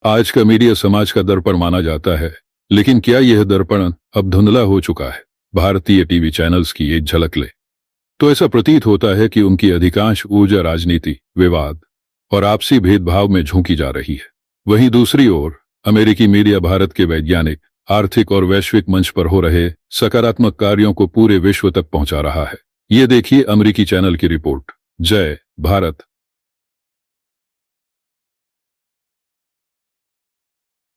आज का मीडिया समाज का दर्पण माना जाता है, लेकिन क्या यह दर्पण अब धुंधला हो चुका है? भारतीय टीवी चैनल्स की एक झलक ले तो ऐसा प्रतीत होता है कि उनकी अधिकांश ऊर्जा राजनीति, विवाद और आपसी भेदभाव में झोंकी जा रही है। वहीं दूसरी ओर अमेरिकी मीडिया भारत के वैज्ञानिक, आर्थिक और वैश्विक मंच पर हो रहे सकारात्मक कार्यों को पूरे विश्व तक पहुंचा रहा है। ये देखिए अमेरिकी चैनल की रिपोर्ट। जय Bharat.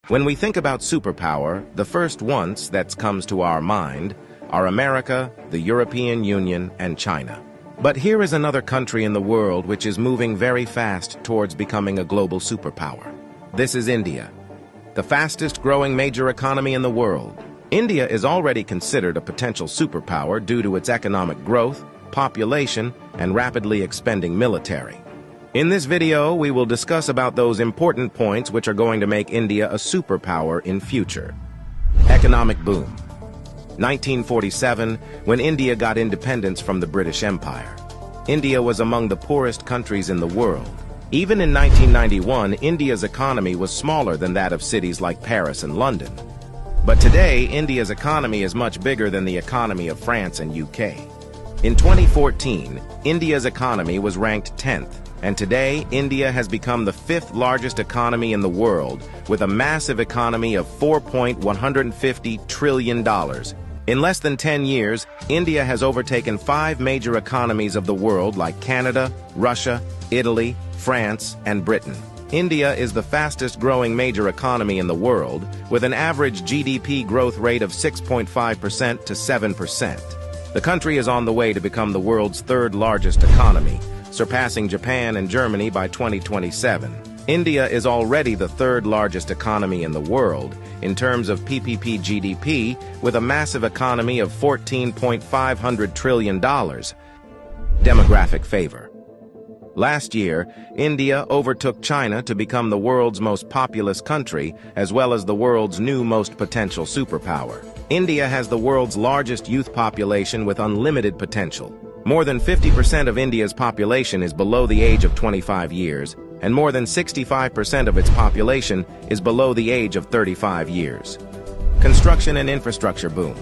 When we think about superpower, the first ones that comes to our mind are America, the European Union, and China. But here is another country in the world which is moving very fast towards becoming a global superpower. This is India, the fastest growing major economy in the world. India is already considered a potential superpower due to its economic growth, population, and rapidly expanding military. In this video, we will discuss about those important points which are going to make India a superpower in future. Economic boom. 1947, when India got independence from the British Empire. India was among the poorest countries in the world. Even in 1991, India's economy was smaller than that of cities like Paris and London. But today, India's economy is much bigger than the economy of France and UK. In 2014, India's economy was ranked 10th. And today, India has become the 5th largest economy in the world, with a massive economy of $4.150 trillion. In less than 10 years, India has overtaken 5 major economies of the world like Canada, Russia, Italy, France, and Britain. India is the fastest growing major economy in the world, with an average GDP growth rate of 6.5% to 7%. The country is on the way to become the world's 3rd largest economy, surpassing Japan and Germany by 2027. India is already the 3rd largest economy in the world in terms of PPP GDP, with a massive economy of $14.5 trillion. Demographic favor. Last year, India overtook China to become the world's most populous country, as well as the world's new most potential superpower. India has the world's largest youth population with unlimited potential. More than 50% of India's population is below the age of 25 years, and more than 65% of its population is below the age of 35 years. Construction and infrastructure boom.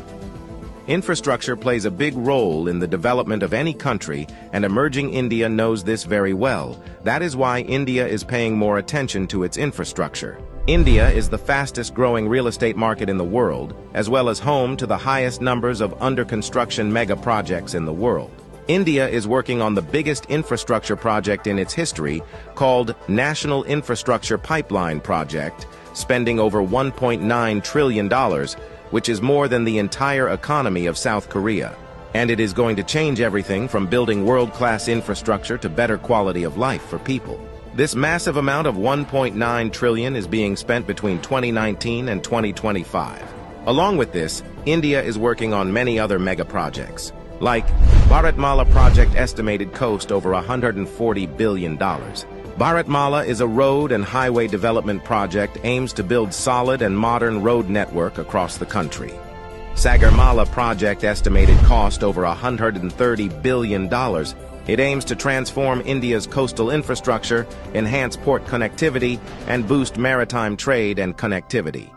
Infrastructure plays a big role in the development of any country, and emerging India knows this very well. That is why India is paying more attention to its infrastructure. India is the fastest growing real estate market in the world, as well as home to the highest numbers of under-construction mega projects in the world. India is working on the biggest infrastructure project in its history, called National Infrastructure Pipeline Project, spending over $1.9 trillion, which is more than the entire economy of South Korea. And it is going to change everything from building world-class infrastructure to better quality of life for people. This massive amount of $1.9 trillion is being spent between 2019 and 2025. Along with this, India is working on many other mega projects, like Bharatmala project estimated cost over $140 billion. Bharatmala is a road and highway development project aims to build solid and modern road network across the country. Sagarmala project estimated cost over $130 billion. It aims to transform India's coastal infrastructure, enhance port connectivity, and boost maritime trade and connectivity.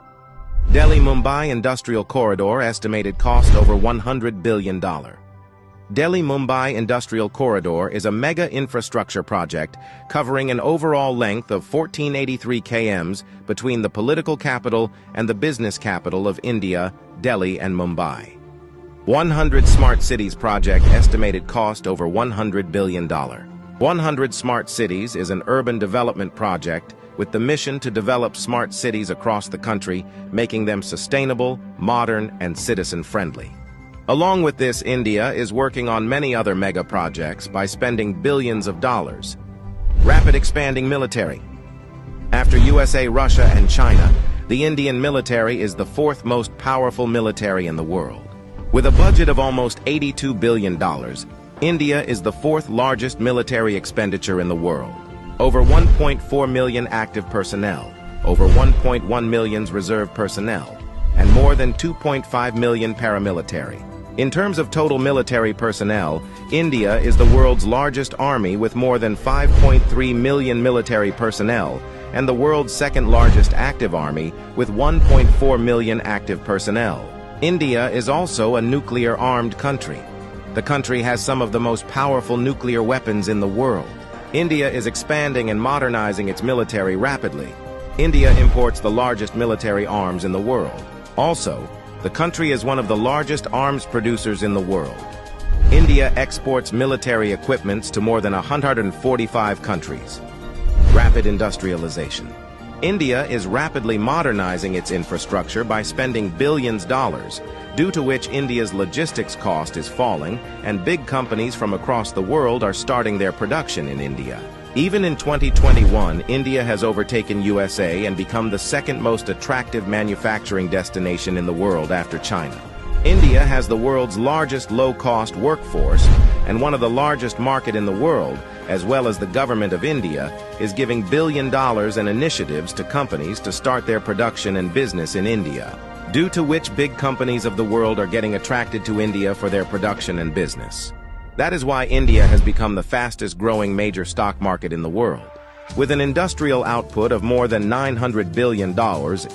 Delhi-Mumbai Industrial Corridor estimated cost over $100 billion. Delhi-Mumbai Industrial Corridor is a mega infrastructure project covering an overall length of 1483 km between the political capital and the business capital of India, Delhi and Mumbai. 100 Smart Cities project estimated cost over $100 billion. 100 Smart Cities is an urban development project with the mission to develop smart cities across the country, making them sustainable, modern, and citizen-friendly. Along with this, India is working on many other mega projects by spending billions of dollars. Rapid expanding military. After USA, Russia, and China, the Indian military is the 4th most powerful military in the world. With a budget of almost $82 billion, India is the 4th largest military expenditure in the world. Over 1.4 million active personnel, over 1.1 million reserve personnel, and more than 2.5 million paramilitary. In terms of total military personnel, India is the world's largest army with more than 5.3 million military personnel and the world's second largest active army with 1.4 million active personnel. India is also a nuclear-armed country. The country has some of the most powerful nuclear weapons in the world. India is expanding and modernizing its military rapidly. India imports the largest military arms in the world. Also, the country is one of the largest arms producers in the world. India exports military equipments to more than 145 countries. Rapid industrialization. India is rapidly modernizing its infrastructure by spending billions of dollars, due to which India's logistics cost is falling and big companies from across the world are starting their production in India. Even in 2021, India has overtaken USA and become the second most attractive manufacturing destination in the world after China. India has the world's largest low-cost workforce and one of the largest market in the world, as well as the government of India is giving billions of dollars in initiatives to companies to start their production and business in India, due to which big companies of the world are getting attracted to India for their production and business. That is why India has become the fastest-growing major stock market in the world. With an industrial output of more than $900 billion,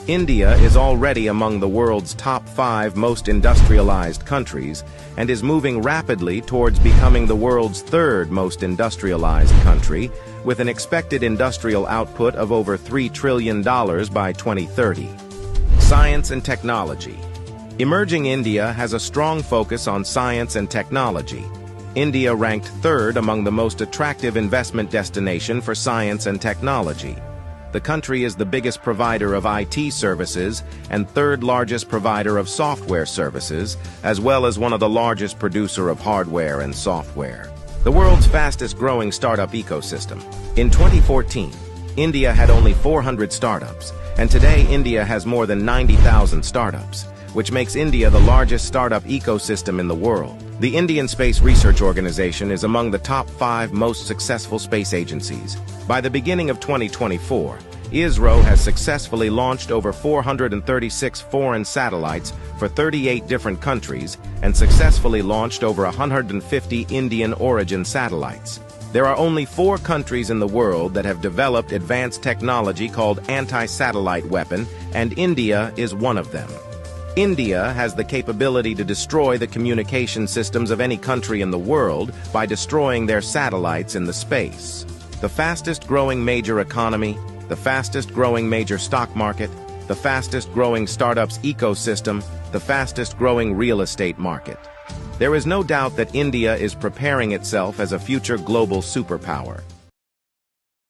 India is already among the world's top 5 most industrialized countries and is moving rapidly towards becoming the world's 3rd most industrialized country, with an expected industrial output of over $3 trillion by 2030. Science and technology. Emerging India has a strong focus on science and technology. India ranked 3rd among the most attractive investment destination for science and technology. The country is the biggest provider of IT services and 3rd largest provider of software services, as well as one of the largest producer of hardware and software. The world's fastest-growing startup ecosystem. In 2014, India had only 400 startups, and today India has more than 90,000 startups, which makes India the largest startup ecosystem in the world. The Indian Space Research Organization is among the top 5 most successful space agencies. By the beginning of 2024, ISRO has successfully launched over 436 foreign satellites for 38 different countries and successfully launched over 150 Indian origin satellites. There are only 4 countries in the world that have developed advanced technology called anti-satellite weapon, and India is one of them. India has the capability to destroy the communication systems of any country in the world by destroying their satellites in the space. The fastest-growing major economy, the fastest-growing major stock market, the fastest-growing startups ecosystem, the fastest-growing real estate market. There is no doubt that India is preparing itself as a future global superpower.